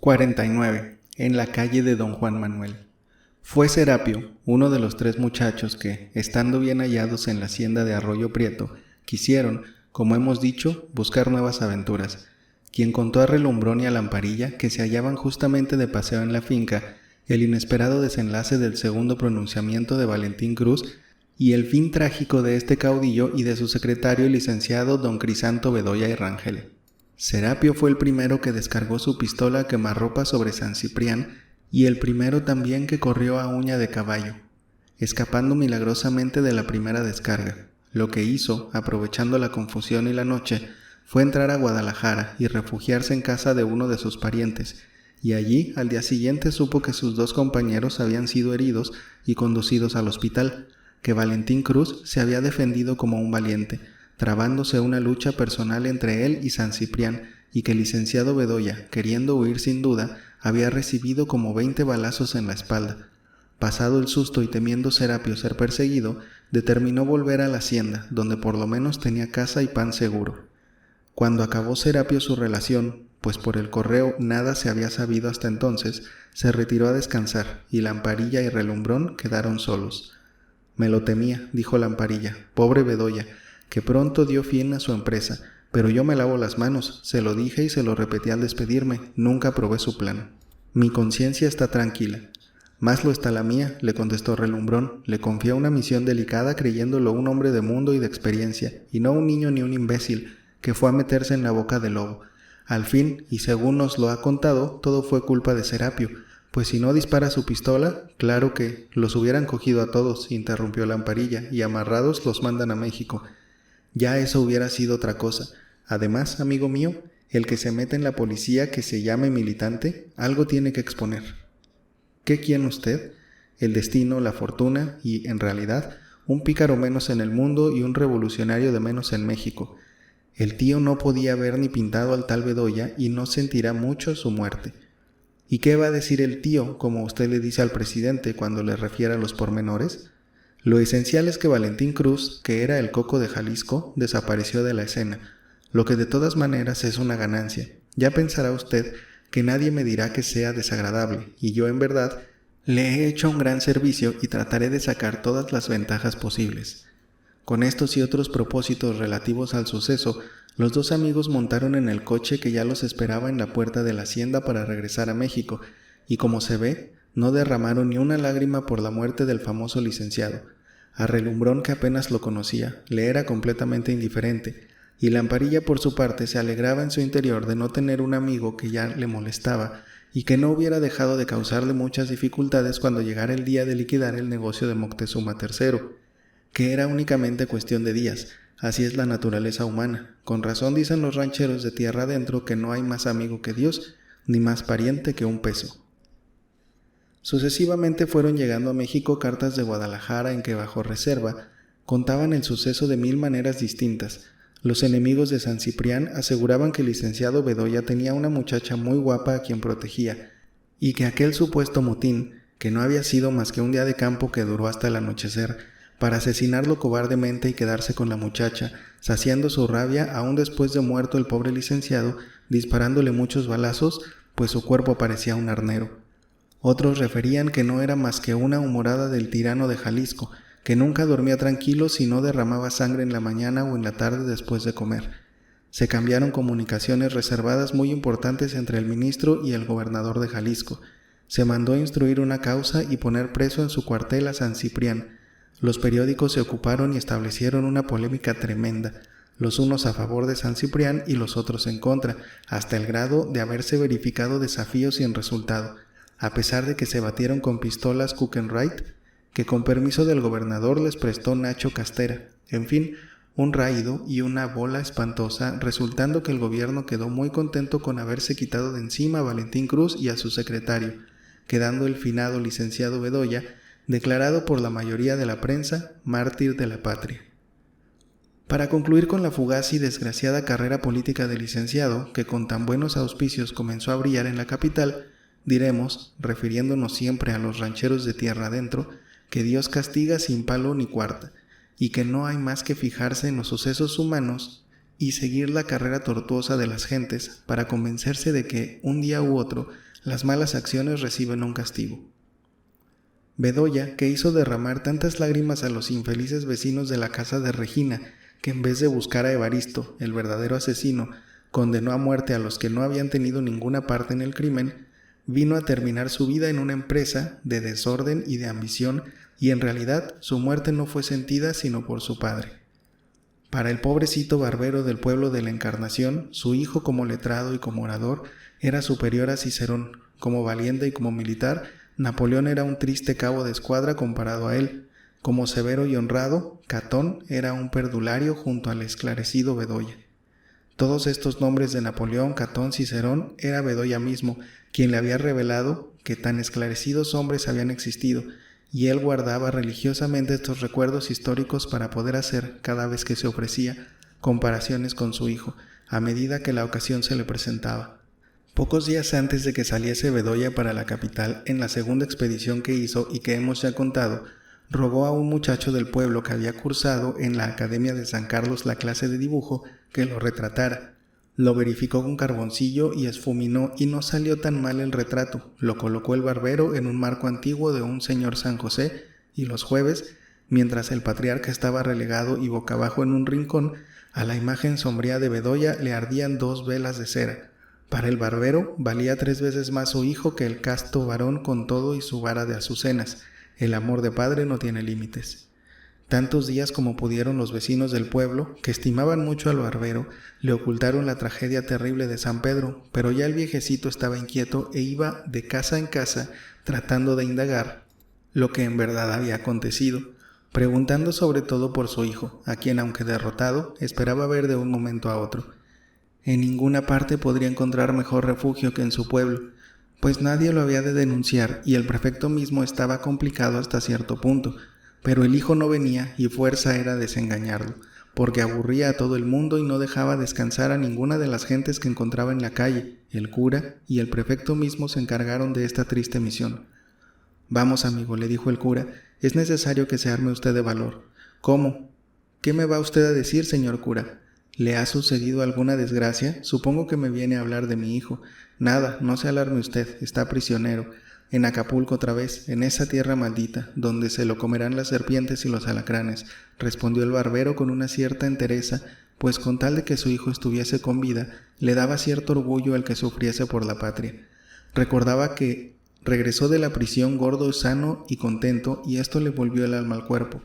49. En la calle de Don Juan Manuel. Fue Serapio, uno de los 3 muchachos que, estando bien hallados en la hacienda de Arroyo Prieto, quisieron, como hemos dicho, buscar nuevas aventuras, quien contó a Relumbrón y a Lamparilla que se hallaban justamente de paseo en la finca el inesperado desenlace del segundo pronunciamiento de Valentín Cruz y el fin trágico de este caudillo y de su secretario, el licenciado don Crisanto Bedoya y Rangel. Serapio fue el primero que descargó su pistola a quemarropa sobre San Ciprián y el primero también que corrió a uña de caballo, escapando milagrosamente de la primera descarga. Lo que hizo, aprovechando la confusión y la noche, fue entrar a Guadalajara y refugiarse en casa de uno de sus parientes, y allí al día siguiente supo que sus 2 compañeros habían sido heridos y conducidos al hospital, que Valentín Cruz se había defendido como un valiente, trabándose una lucha personal entre él y San Ciprián, y que el licenciado Bedoya, queriendo huir sin duda, había recibido como 20 balazos en la espalda. Pasado el susto y temiendo Serapio ser perseguido, determinó volver a la hacienda, donde por lo menos tenía casa y pan seguro. Cuando acabó Serapio su relación, pues por el correo nada se había sabido hasta entonces, se retiró a descansar, y Lamparilla y Relumbrón quedaron solos. «Me lo temía», dijo Lamparilla, «pobre Bedoya, que pronto dio fin a su empresa, pero yo me lavo las manos, se lo dije y se lo repetí al despedirme, nunca probé su plan. Mi conciencia está tranquila». «Más lo está la mía», le contestó Relumbrón, «le confié una misión delicada creyéndolo un hombre de mundo y de experiencia, y no un niño ni un imbécil, que fue a meterse en la boca del lobo. Al fin, y según nos lo ha contado, todo fue culpa de Serapio, pues si no dispara su pistola, claro que los hubieran cogido a todos», interrumpió Lamparilla, «y amarrados los mandan a México. Ya eso hubiera sido otra cosa. Además, amigo mío, el que se mete en la policía que se llame militante, algo tiene que exponer». «¿Qué quiere usted?» «El destino, la fortuna y, en realidad, un pícaro menos en el mundo y un revolucionario de menos en México. El tío no podía ver ni pintado al tal Bedoya y no sentirá mucho su muerte». «¿Y qué va a decir el tío, como usted le dice al presidente cuando le refiera los pormenores?» «Lo esencial es que Valentín Cruz, que era el coco de Jalisco, desapareció de la escena, lo que de todas maneras es una ganancia. Ya pensará usted que nadie me dirá que sea desagradable, y yo en verdad le he hecho un gran servicio y trataré de sacar todas las ventajas posibles». Con estos y otros propósitos relativos al suceso, los 2 amigos montaron en el coche que ya los esperaba en la puerta de la hacienda para regresar a México, y como se ve, no derramaron ni una lágrima por la muerte del famoso licenciado. A Relumbrón, que apenas lo conocía, le era completamente indiferente, y Lamparilla por su parte se alegraba en su interior de no tener un amigo que ya le molestaba y que no hubiera dejado de causarle muchas dificultades cuando llegara el día de liquidar el negocio de Moctezuma III, que era únicamente cuestión de días. Así es la naturaleza humana. Con razón dicen los rancheros de tierra adentro que no hay más amigo que Dios, ni más pariente que un peso. Sucesivamente fueron llegando a México cartas de Guadalajara en que bajo reserva contaban el suceso de 1000 maneras distintas. Los enemigos de San Ciprián aseguraban que el licenciado Bedoya tenía una muchacha muy guapa a quien protegía, y que aquel supuesto motín, que no había sido más que un día de campo que duró hasta el anochecer, para asesinarlo cobardemente y quedarse con la muchacha, saciando su rabia aún después de muerto el pobre licenciado, disparándole muchos balazos, pues su cuerpo parecía un arnero. Otros referían que no era más que una humorada del tirano de Jalisco, que nunca dormía tranquilo si no derramaba sangre en la mañana o en la tarde después de comer. Se cambiaron comunicaciones reservadas muy importantes entre el ministro y el gobernador de Jalisco. Se mandó instruir una causa y poner preso en su cuartel a San Ciprián. Los periódicos se ocuparon y establecieron una polémica tremenda, los unos a favor de San Ciprián y los otros en contra, hasta el grado de haberse verificado desafíos sin resultado, a pesar de que se batieron con pistolas Cookenwright, que con permiso del gobernador les prestó Nacho Castera. En fin, un raído y una bola espantosa, resultando que el gobierno quedó muy contento con haberse quitado de encima a Valentín Cruz y a su secretario, quedando el finado licenciado Bedoya declarado por la mayoría de la prensa mártir de la patria. Para concluir con la fugaz y desgraciada carrera política del licenciado, que con tan buenos auspicios comenzó a brillar en la capital, diremos, refiriéndonos siempre a los rancheros de tierra adentro, que Dios castiga sin palo ni cuarta, y que no hay más que fijarse en los sucesos humanos y seguir la carrera tortuosa de las gentes para convencerse de que un día u otro Las malas acciones reciben un castigo. Bedoya, que hizo derramar tantas lágrimas a los infelices vecinos de la casa de Regina, que en vez de buscar a Evaristo, el verdadero asesino, condenó a muerte a los que no habían tenido ninguna parte en el crimen, vino a terminar su vida en una empresa de desorden y de ambición, y en realidad su muerte no fue sentida sino por su padre. Para el pobrecito barbero del pueblo de la Encarnación, su hijo como letrado y como orador era superior a Cicerón. Como valiente y como militar, Napoleón era un triste cabo de escuadra comparado a él. Como severo y honrado, Catón era un perdulario junto al esclarecido Bedoya. Todos estos nombres de Napoleón, Catón, Cicerón, era Bedoya mismo, quien le había revelado que tan esclarecidos hombres habían existido, y él guardaba religiosamente estos recuerdos históricos para poder hacer, cada vez que se ofrecía, comparaciones con su hijo, a medida que la ocasión se le presentaba. Pocos días antes de que saliese Bedoya para la capital, en la segunda expedición que hizo y que hemos ya contado, rogó a un muchacho del pueblo que había cursado en la Academia de San Carlos la clase de dibujo que lo retratara. Lo verificó con carboncillo y esfuminó y no salió tan mal el retrato. Lo colocó el barbero en un marco antiguo de un señor San José y los jueves, mientras el patriarca estaba relegado y boca abajo en un rincón, a la imagen sombría de Bedoya le ardían 2 velas de cera. Para el barbero valía 3 veces más su hijo que el casto varón con todo y su vara de azucenas. El amor de padre no tiene límites. Tantos días como pudieron los vecinos del pueblo, que estimaban mucho al barbero, le ocultaron la tragedia terrible de San Pedro, pero ya el viejecito estaba inquieto e iba de casa en casa tratando de indagar lo que en verdad había acontecido, preguntando sobre todo por su hijo, a quien, aunque derrotado, esperaba ver de un momento a otro. En ninguna parte podría encontrar mejor refugio que en su pueblo, pues nadie lo había de denunciar y el prefecto mismo estaba complicado hasta cierto punto, pero el hijo no venía y fuerza era desengañarlo, porque aburría a todo el mundo y no dejaba descansar a ninguna de las gentes que encontraba en la calle. El cura y el prefecto mismo se encargaron de esta triste misión. «Vamos, amigo», le dijo el cura, «es necesario que se arme usted de valor». «¿Cómo? ¿Qué me va usted a decir, señor cura? ¿Le ha sucedido alguna desgracia? Supongo que me viene a hablar de mi hijo». «Nada, no se alarme usted, está prisionero. En Acapulco otra vez, en esa tierra maldita, donde se lo comerán las serpientes y los alacranes», respondió el barbero con una cierta entereza, pues con tal de que su hijo estuviese con vida, le daba cierto orgullo el que sufriese por la patria. Recordaba que regresó de la prisión gordo, sano y contento, y esto le volvió el alma al cuerpo.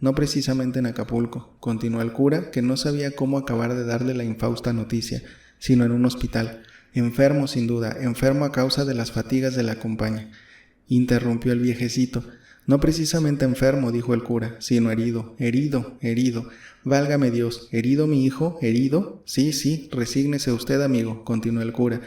«No precisamente en Acapulco», continuó el cura, que no sabía cómo acabar de darle la infausta noticia, sino en un hospital. «Enfermo, sin duda, enfermo a causa de las fatigas de la campaña», interrumpió el viejecito. «No precisamente enfermo», dijo el cura, «sino herido, herido. Válgame Dios, ¿herido mi hijo? ¿Herido? Sí, resígnese usted, amigo», continuó el cura,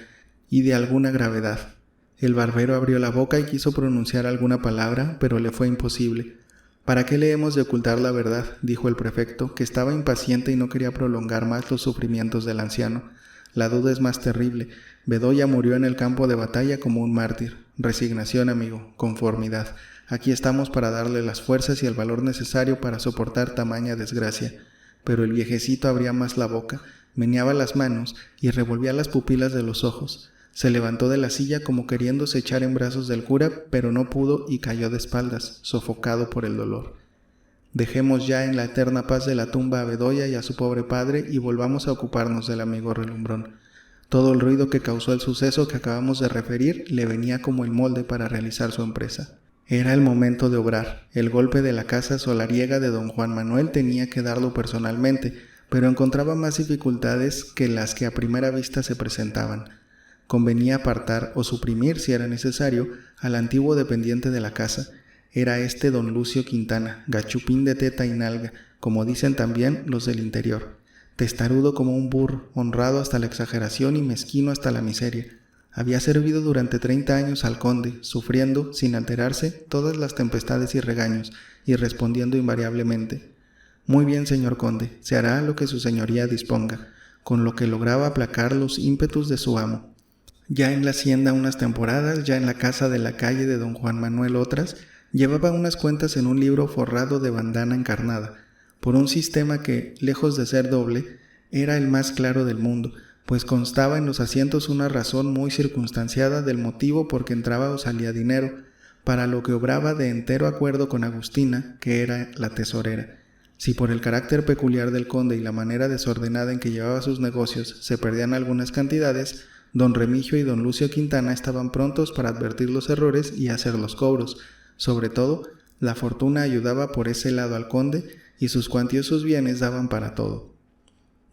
«y de alguna gravedad». El barbero abrió la boca y quiso pronunciar alguna palabra, pero le fue imposible. «¿Para qué le hemos de ocultar la verdad?», dijo el prefecto, que estaba impaciente y no quería prolongar más los sufrimientos del anciano. «La duda es más terrible. Bedoya murió en el campo de batalla como un mártir. Resignación, amigo, conformidad. Aquí estamos para darle las fuerzas y el valor necesario para soportar tamaña desgracia». Pero el viejecito abría más la boca, meneaba las manos y revolvía las pupilas de los ojos. Se levantó de la silla como queriéndose echar en brazos del cura, pero no pudo y cayó de espaldas, sofocado por el dolor. Dejemos ya en la eterna paz de la tumba a Bedoya y a su pobre padre y volvamos a ocuparnos del amigo Relumbrón. Todo el ruido que causó el suceso que acabamos de referir le venía como el molde para realizar su empresa. Era el momento de obrar. El golpe de la casa solariega de don Juan Manuel tenía que darlo personalmente, pero encontraba más dificultades que las que a primera vista se presentaban. Convenía apartar o suprimir, si era necesario, al antiguo dependiente de la casa. Era don Lucio Quintana, gachupín de teta y nalga, como dicen también los del interior. Testarudo como un burro, honrado hasta la exageración y mezquino hasta la miseria. Había servido durante 30 años al conde, sufriendo, sin alterarse, todas las tempestades y regaños, y respondiendo invariablemente: «Muy bien, señor conde, se hará lo que su señoría disponga», con lo que lograba aplacar los ímpetus de su amo. Ya en la hacienda unas temporadas, ya en la casa de la calle de don Juan Manuel otras, llevaba unas cuentas en un libro forrado de bandana encarnada, por un sistema que, lejos de ser doble, era el más claro del mundo, pues constaba en los asientos una razón muy circunstanciada del motivo por que entraba o salía dinero, para lo que obraba de entero acuerdo con Agustina, que era la tesorera. Si por el carácter peculiar del conde y la manera desordenada en que llevaba sus negocios se perdían algunas cantidades, don Remigio y don Lucio Quintana estaban prontos para advertir los errores y hacer los cobros. Sobre todo, la fortuna ayudaba por ese lado al conde y sus cuantiosos bienes daban para todo.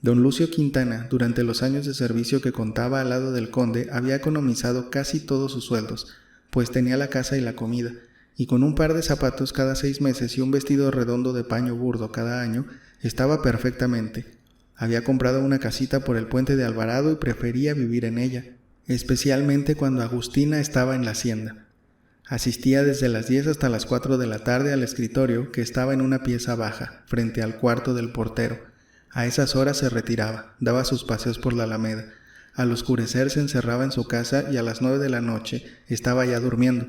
Don Lucio Quintana, durante los años de servicio que contaba al lado del conde, había economizado casi todos sus sueldos, pues tenía la casa y la comida, y con un par de zapatos cada 6 meses y un vestido redondo de paño burdo cada año, estaba perfectamente. Había comprado una casita por el puente de Alvarado y prefería vivir en ella, especialmente cuando Agustina estaba en la hacienda. Asistía desde las 10 hasta las 4 de la tarde al escritorio, que estaba en una pieza baja, frente al cuarto del portero. A esas horas se retiraba, daba sus paseos por la Alameda. Al oscurecer se encerraba en su casa y a las 9 de la noche estaba ya durmiendo.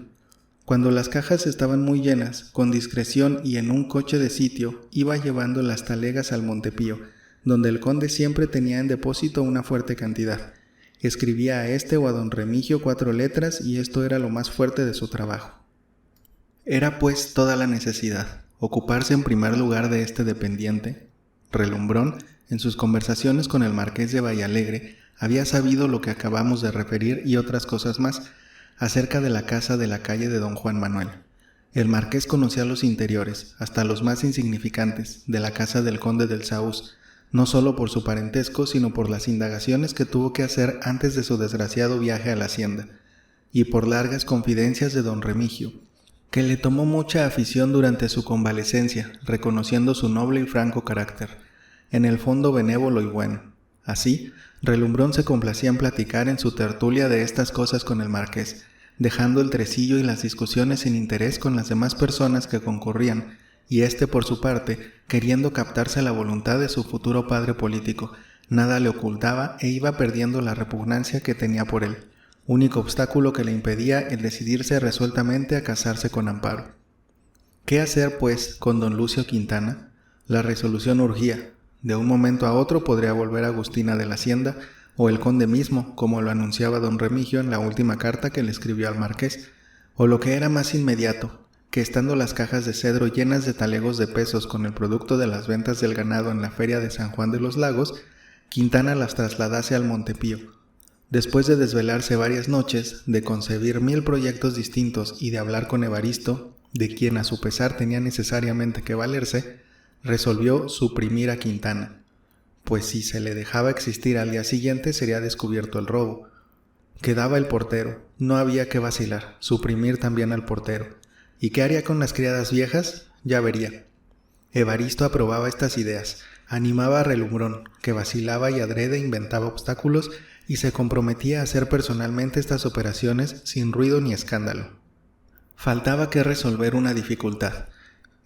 Cuando las cajas estaban muy llenas, con discreción y en un coche de sitio, iba llevando las talegas al Montepío, donde el conde siempre tenía en depósito una fuerte cantidad. Escribía a este o a don Remigio 4 letras y esto era lo más fuerte de su trabajo. Era pues toda la necesidad, ocuparse en primer lugar de este dependiente. Relumbrón, en sus conversaciones con el marqués de Vallalegre, había sabido lo que acabamos de referir y otras cosas más, acerca de la casa de la calle de don Juan Manuel. El marqués conocía los interiores, hasta los más insignificantes, de la casa del conde del Saúz, no solo por su parentesco, sino por las indagaciones que tuvo que hacer antes de su desgraciado viaje a la hacienda, y por largas confidencias de don Remigio, que le tomó mucha afición durante su convalecencia, reconociendo su noble y franco carácter, en el fondo benévolo y bueno. Así, Relumbrón se complacía en platicar en su tertulia de estas cosas con el marqués, dejando el tresillo y las discusiones sin interés con las demás personas que concurrían, y éste por su parte, queriendo captarse la voluntad de su futuro padre político, nada le ocultaba e iba perdiendo la repugnancia que tenía por él, único obstáculo que le impedía el decidirse resueltamente a casarse con Amparo. ¿Qué hacer, pues, con don Lucio Quintana? La resolución urgía. De un momento a otro podría volver Agustina de la hacienda, o el conde mismo, como lo anunciaba don Remigio en la última carta que le escribió al marqués, o lo que era más inmediato, que estando las cajas de cedro llenas de talegos de pesos con el producto de las ventas del ganado en la feria de San Juan de los Lagos, Quintana las trasladase al Montepío. Después de desvelarse varias noches, de concebir 1000 proyectos distintos y de hablar con Evaristo, de quien a su pesar tenía necesariamente que valerse, resolvió suprimir a Quintana, pues si se le dejaba existir al día siguiente sería descubierto el robo. Quedaba el portero, no había que vacilar, suprimir también al portero. ¿Y qué haría con las criadas viejas? Ya vería. Evaristo aprobaba estas ideas, animaba a Relumbrón, que vacilaba y adrede inventaba obstáculos y se comprometía a hacer personalmente estas operaciones sin ruido ni escándalo. Faltaba que resolver una dificultad.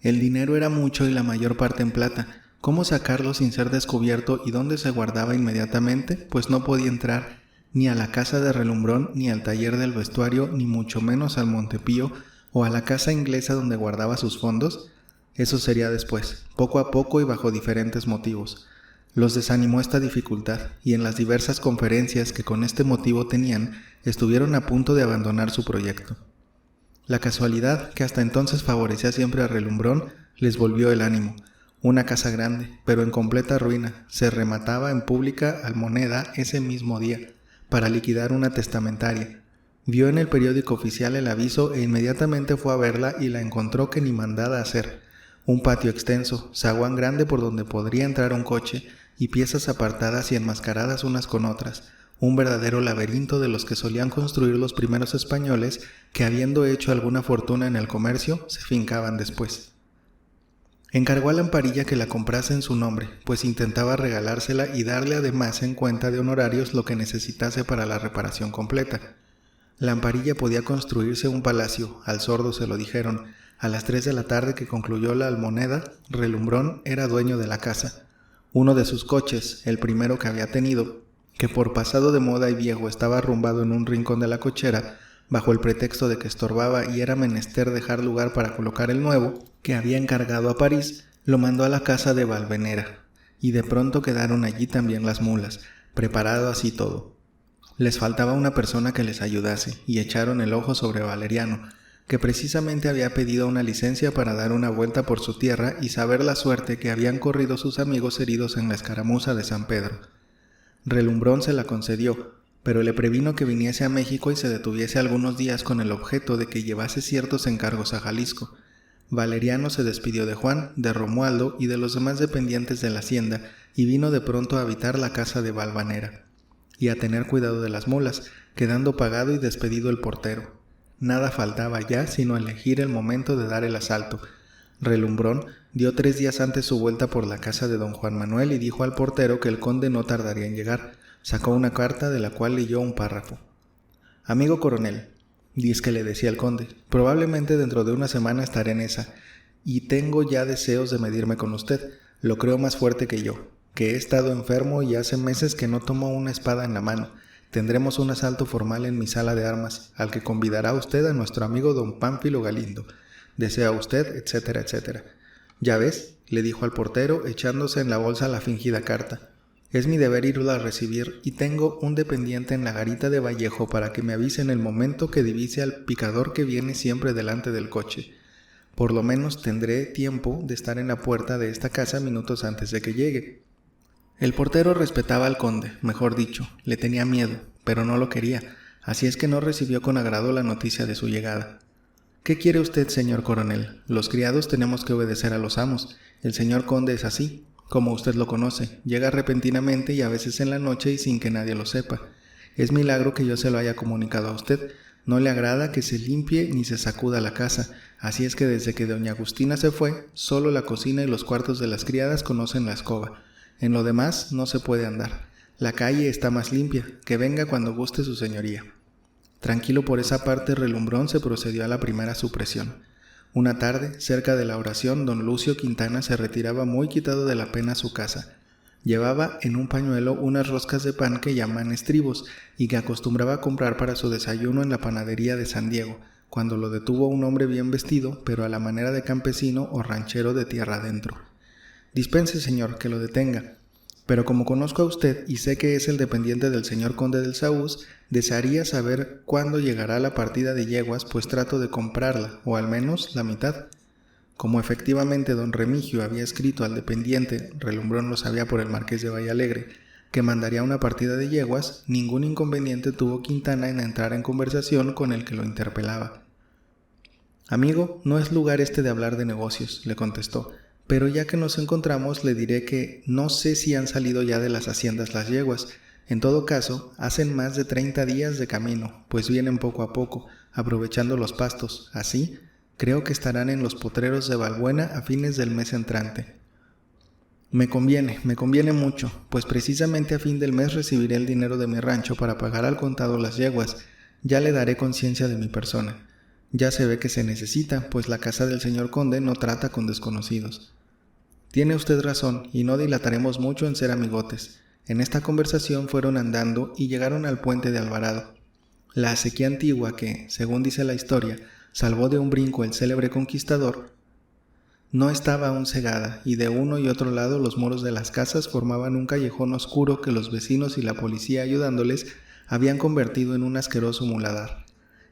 El dinero era mucho y la mayor parte en plata. ¿Cómo sacarlo sin ser descubierto y dónde se guardaba inmediatamente? Pues no podía entrar ni a la casa de Relumbrón, ni al taller del vestuario, ni mucho menos al Montepío o a la casa inglesa donde guardaba sus fondos. Eso sería después, poco a poco y bajo diferentes motivos. Los desanimó esta dificultad, y en las diversas conferencias que con este motivo tenían, estuvieron a punto de abandonar su proyecto. La casualidad, que hasta entonces favorecía siempre a Relumbrón, les volvió el ánimo. Una casa grande, pero en completa ruina, se remataba en pública almoneda ese mismo día, para liquidar una testamentaria. Vio en el periódico oficial el aviso e inmediatamente fue a verla y la encontró que ni mandada hacer. Un patio extenso, zaguán grande por donde podría entrar un coche, y piezas apartadas y enmascaradas unas con otras, un verdadero laberinto de los que solían construir los primeros españoles que, habiendo hecho alguna fortuna en el comercio, se fincaban después. Encargó a Lamparilla que la comprase en su nombre, pues intentaba regalársela y darle además en cuenta de honorarios lo que necesitase para la reparación completa. Lamparilla podía construirse un palacio, al sordo se lo dijeron. A las 3 de la tarde que concluyó la almoneda, Relumbrón era dueño de la casa. Uno de sus coches, el primero que había tenido, que por pasado de moda y viejo estaba arrumbado en un rincón de la cochera, bajo el pretexto de que estorbaba y era menester dejar lugar para colocar el nuevo, que había encargado a París, lo mandó a la casa de Valvenera, y de pronto quedaron allí también las mulas, preparado así todo. Les faltaba una persona que les ayudase, y echaron el ojo sobre Valeriano, que precisamente había pedido una licencia para dar una vuelta por su tierra y saber la suerte que habían corrido sus amigos heridos en la escaramuza de San Pedro. Relumbrón se la concedió, pero le previno que viniese a México y se detuviese algunos días con el objeto de que llevase ciertos encargos a Jalisco. Valeriano se despidió de Juan, de Romualdo y de los demás dependientes de la hacienda y vino de pronto a habitar la casa de Valvanera y a tener cuidado de las mulas, quedando pagado y despedido el portero. Nada faltaba ya sino elegir el momento de dar el asalto. Relumbrón dio 3 días antes su vuelta por la casa de don Juan Manuel y dijo al portero que el conde no tardaría en llegar. Sacó una carta de la cual leyó un párrafo. Amigo coronel, dice que le decía el conde, probablemente dentro de una semana estaré en esa, y tengo ya deseos de medirme con usted. Lo creo más fuerte que yo, que he estado enfermo y hace meses que no tomo una espada en la mano. Tendremos un asalto formal en mi sala de armas, al que convidará usted a nuestro amigo don Pánfilo Galindo. Desea usted, etcétera, etcétera. Ya ves, le dijo al portero, echándose en la bolsa la fingida carta. Es mi deber irla a recibir y tengo un dependiente en la garita de Vallejo para que me avise en el momento que divise al picador que viene siempre delante del coche. Por lo menos tendré tiempo de estar en la puerta de esta casa minutos antes de que llegue. El portero respetaba al conde, mejor dicho, le tenía miedo, pero no lo quería, así es que no recibió con agrado la noticia de su llegada. ¿Qué quiere usted, señor coronel? Los criados tenemos que obedecer a los amos. El señor conde es así, como usted lo conoce. Llega repentinamente y a veces en la noche y sin que nadie lo sepa. Es milagro que yo se lo haya comunicado a usted. No le agrada que se limpie ni se sacuda la casa. Así es que desde que doña Agustina se fue, solo la cocina y los cuartos de las criadas conocen la escoba. En lo demás no se puede andar. La calle está más limpia. Que venga cuando guste su señoría. Tranquilo por esa parte, Relumbrón se procedió a la primera supresión. Una tarde, cerca de la oración, don Lucio Quintana se retiraba muy quitado de la pena a su casa. Llevaba en un pañuelo unas roscas de pan que llaman estribos y que acostumbraba a comprar para su desayuno en la panadería de San Diego, cuando lo detuvo un hombre bien vestido, pero a la manera de campesino o ranchero de tierra adentro. Dispense, señor, que lo detenga. Pero como conozco a usted y sé que es el dependiente del señor conde del Saúz, desearía saber cuándo llegará la partida de yeguas, pues trato de comprarla, o al menos la mitad. Como efectivamente don Remigio había escrito al dependiente, Relumbrón lo sabía por el marqués de Vallalegre, que mandaría una partida de yeguas, ningún inconveniente tuvo Quintana en entrar en conversación con el que lo interpelaba. Amigo, no es lugar este de hablar de negocios, le contestó. Pero ya que nos encontramos, le diré que no sé si han salido ya de las haciendas las yeguas. En todo caso, hacen más de 30 días de camino, pues vienen poco a poco, aprovechando los pastos. Así, creo que estarán en los potreros de Valbuena a fines del mes entrante. Me conviene mucho, pues precisamente a fin del mes recibiré el dinero de mi rancho para pagar al contado las yeguas. Ya le daré conciencia de mi persona. Ya se ve que se necesita, pues la casa del señor conde no trata con desconocidos. Tiene usted razón, y no dilataremos mucho en ser amigotes. En esta conversación fueron andando y llegaron al puente de Alvarado. La acequia antigua que, según dice la historia, salvó de un brinco el célebre conquistador, no estaba aún cegada, y de uno y otro lado los muros de las casas formaban un callejón oscuro que los vecinos y la policía ayudándoles habían convertido en un asqueroso muladar.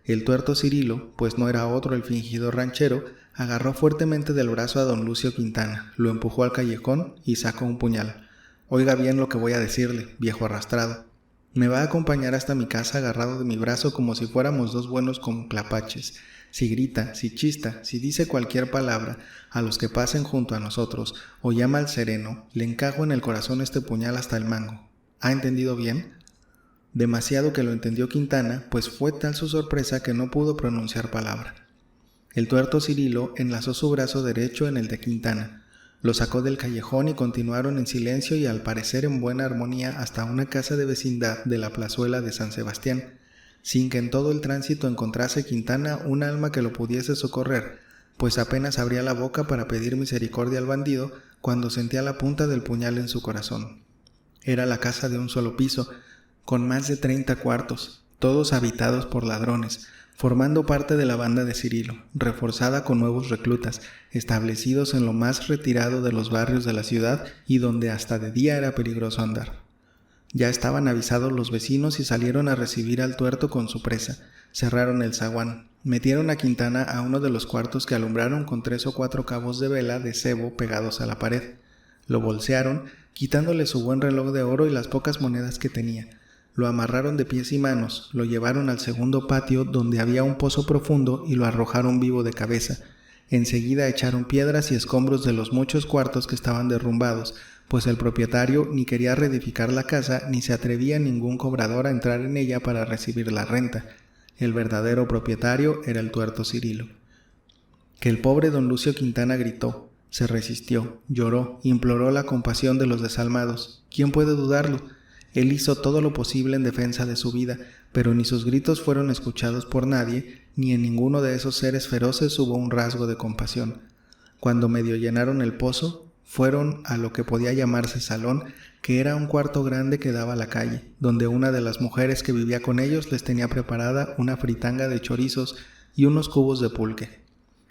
El tuerto Cirilo, pues no era otro el fingido ranchero, agarró fuertemente del brazo a don Lucio Quintana, lo empujó al callejón y sacó un puñal. Oiga bien lo que voy a decirle, viejo arrastrado. Me va a acompañar hasta mi casa agarrado de mi brazo como si fuéramos dos buenos conclapaches. Si grita, si chista, si dice cualquier palabra a los que pasen junto a nosotros o llama al sereno, le encajo en el corazón este puñal hasta el mango. ¿Ha entendido bien? Demasiado que lo entendió Quintana, pues fue tal su sorpresa que no pudo pronunciar palabra. El tuerto Cirilo enlazó su brazo derecho en el de Quintana, lo sacó del callejón y continuaron en silencio y al parecer en buena armonía hasta una casa de vecindad de la plazuela de San Sebastián, sin que en todo el tránsito encontrase Quintana un alma que lo pudiese socorrer, pues apenas abría la boca para pedir misericordia al bandido cuando sentía la punta del puñal en su corazón. Era la casa de un solo piso, con más de 30 cuartos, todos habitados por ladrones, formando parte de la banda de Cirilo, reforzada con nuevos reclutas, establecidos en lo más retirado de los barrios de la ciudad y donde hasta de día era peligroso andar. Ya estaban avisados los vecinos y salieron a recibir al tuerto con su presa. Cerraron el zaguán. Metieron a Quintana a uno de los cuartos que alumbraron con 3 o 4 cabos de vela de cebo pegados a la pared. Lo bolsearon, quitándole su buen reloj de oro y las pocas monedas que tenía. Lo amarraron de pies y manos, lo llevaron al segundo patio donde había un pozo profundo y lo arrojaron vivo de cabeza. Enseguida echaron piedras y escombros de los muchos cuartos que estaban derrumbados, pues el propietario ni quería reedificar la casa ni se atrevía ningún cobrador a entrar en ella para recibir la renta. El verdadero propietario era el tuerto Cirilo. Que el pobre don Lucio Quintana gritó, se resistió, lloró, imploró la compasión de los desalmados. ¿Quién puede dudarlo? Él hizo todo lo posible en defensa de su vida, pero ni sus gritos fueron escuchados por nadie, ni en ninguno de esos seres feroces hubo un rasgo de compasión. Cuando medio llenaron el pozo, fueron a lo que podía llamarse salón, que era un cuarto grande que daba a la calle, donde una de las mujeres que vivía con ellos les tenía preparada una fritanga de chorizos y unos cubos de pulque.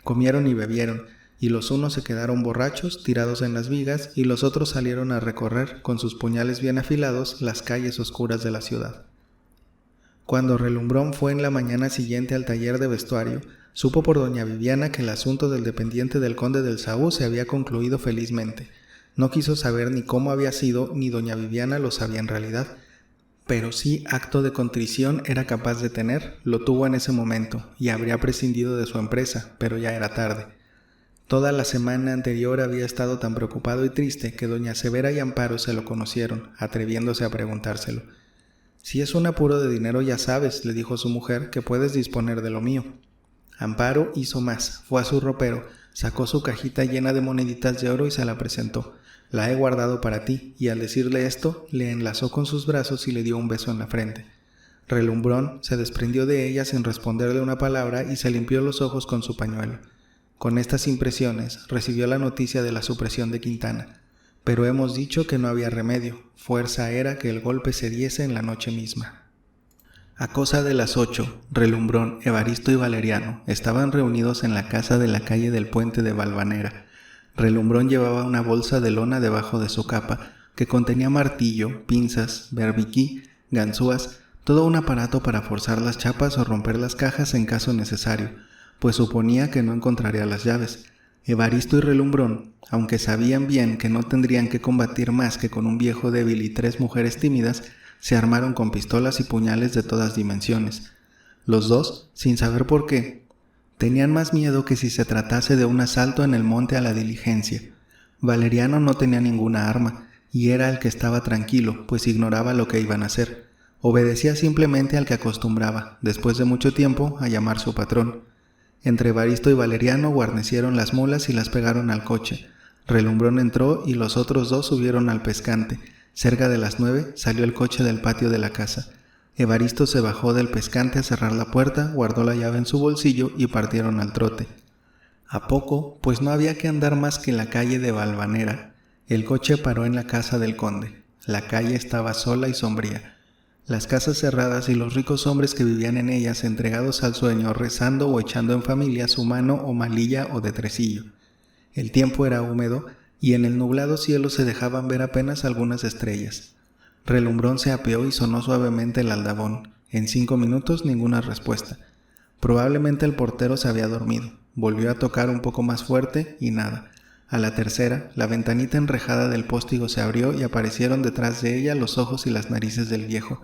Comieron y bebieron, y los unos se quedaron borrachos, tirados en las vigas, y los otros salieron a recorrer, con sus puñales bien afilados, las calles oscuras de la ciudad. Cuando Relumbrón fue en la mañana siguiente al taller de vestuario, supo por doña Viviana que el asunto del dependiente del conde del Saúl se había concluido felizmente. No quiso saber ni cómo había sido, ni doña Viviana lo sabía en realidad, pero sí acto de contrición era capaz de tener, lo tuvo en ese momento, y habría prescindido de su empresa, pero ya era tarde. Toda la semana anterior había estado tan preocupado y triste que doña Severa y Amparo se lo conocieron, atreviéndose a preguntárselo. «Si es un apuro de dinero, ya sabes», le dijo su mujer, «que puedes disponer de lo mío». Amparo hizo más, fue a su ropero, sacó su cajita llena de moneditas de oro y se la presentó. «La he guardado para ti», y al decirle esto, le enlazó con sus brazos y le dio un beso en la frente. Relumbrón se desprendió de ella sin responderle una palabra y se limpió los ojos con su pañuelo. Con estas impresiones recibió la noticia de la supresión de Quintana, pero hemos dicho que no había remedio, fuerza era que el golpe se diese en la noche misma. A cosa de las 8, Relumbrón, Evaristo y Valeriano estaban reunidos en la casa de la calle del Puente de Valvanera. Relumbrón llevaba una bolsa de lona debajo de su capa, que contenía martillo, pinzas, berbiquí, ganzúas, todo un aparato para forzar las chapas o romper las cajas en caso necesario, pues suponía que no encontraría las llaves. Evaristo y Relumbrón, aunque sabían bien que no tendrían que combatir más que con un viejo débil y 3 mujeres tímidas, se armaron con pistolas y puñales de todas dimensiones. Los dos, sin saber por qué, tenían más miedo que si se tratase de un asalto en el monte a la diligencia. Valeriano no tenía ninguna arma, y era el que estaba tranquilo, pues ignoraba lo que iban a hacer. Obedecía simplemente al que acostumbraba, después de mucho tiempo, a llamar su patrón. Entre Evaristo y Valeriano guarnecieron las mulas y las pegaron al coche. Relumbrón entró y los otros 2 subieron al pescante. Cerca de las 9 salió el coche del patio de la casa. Evaristo se bajó del pescante a cerrar la puerta, guardó la llave en su bolsillo y partieron al trote. A poco, pues no había que andar más que en la calle de Valvanera, el coche paró en la casa del conde. La calle estaba sola y sombría. Las casas cerradas y los ricos hombres que vivían en ellas entregados al sueño, rezando o echando en familia su mano o malilla o de tresillo. El tiempo era húmedo y en el nublado cielo se dejaban ver apenas algunas estrellas. Relumbrón se apeó y sonó suavemente el aldabón. En 5 minutos ninguna respuesta. Probablemente el portero se había dormido. Volvió a tocar un poco más fuerte y nada. A la tercera, la ventanita enrejada del postigo se abrió y aparecieron detrás de ella los ojos y las narices del viejo.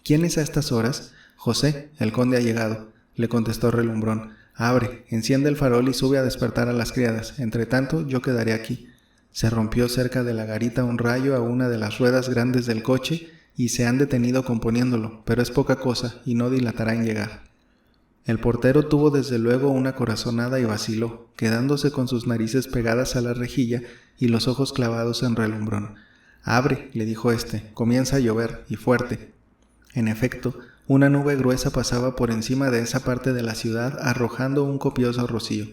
«¿Quién es a estas horas?» «José, el conde ha llegado», le contestó Relumbrón. «Abre, enciende el farol y sube a despertar a las criadas. Entre tanto, yo quedaré aquí». Se rompió cerca de la garita un rayo a una de las ruedas grandes del coche y se han detenido componiéndolo, pero es poca cosa y no dilatará en llegar. El portero tuvo desde luego una corazonada y vaciló, quedándose con sus narices pegadas a la rejilla y los ojos clavados en Relumbrón. «Abre», le dijo éste, «comienza a llover, y fuerte». En efecto, una nube gruesa pasaba por encima de esa parte de la ciudad arrojando un copioso rocío.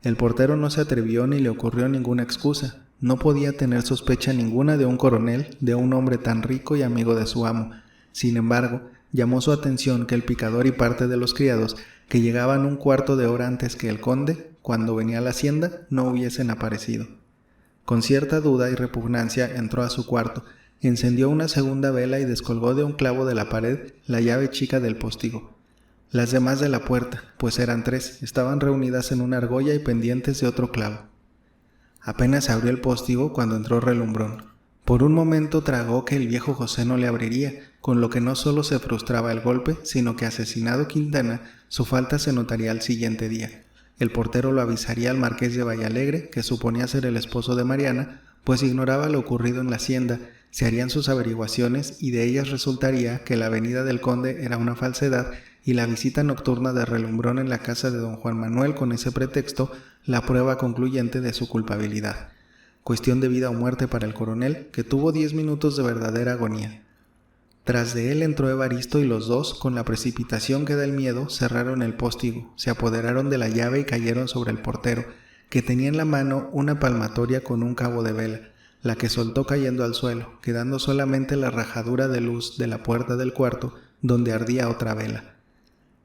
El portero no se atrevió ni le ocurrió ninguna excusa. No podía tener sospecha ninguna de un coronel, de un hombre tan rico y amigo de su amo. Sin embargo, llamó su atención que el picador y parte de los criados, que llegaban un cuarto de hora antes que el conde, cuando venía a la hacienda, no hubiesen aparecido. Con cierta duda y repugnancia entró a su cuarto, Encendió una segunda vela y descolgó de un clavo de la pared la llave chica del postigo. Las demás de la puerta, pues eran 3, estaban reunidas en una argolla y pendientes de otro clavo. Apenas abrió el postigo cuando entró Relumbrón. Por un momento tragó que el viejo José no le abriría, con lo que no solo se frustraba el golpe, sino que asesinado Quintana, su falta se notaría al siguiente día. El portero lo avisaría al marqués de Vallalegre, que suponía ser el esposo de Mariana, pues ignoraba lo ocurrido en la hacienda. Se harían sus averiguaciones y de ellas resultaría que la venida del conde era una falsedad y la visita nocturna de Relumbrón en la casa de don Juan Manuel con ese pretexto la prueba concluyente de su culpabilidad. Cuestión de vida o muerte para el coronel, que tuvo 10 minutos de verdadera agonía. Tras de él entró Evaristo y los dos, con la precipitación que da el miedo, cerraron el postigo, se apoderaron de la llave y cayeron sobre el portero, que tenía en la mano una palmatoria con un cabo de vela, la que soltó cayendo al suelo, quedando solamente la rajadura de luz de la puerta del cuarto, donde ardía otra vela.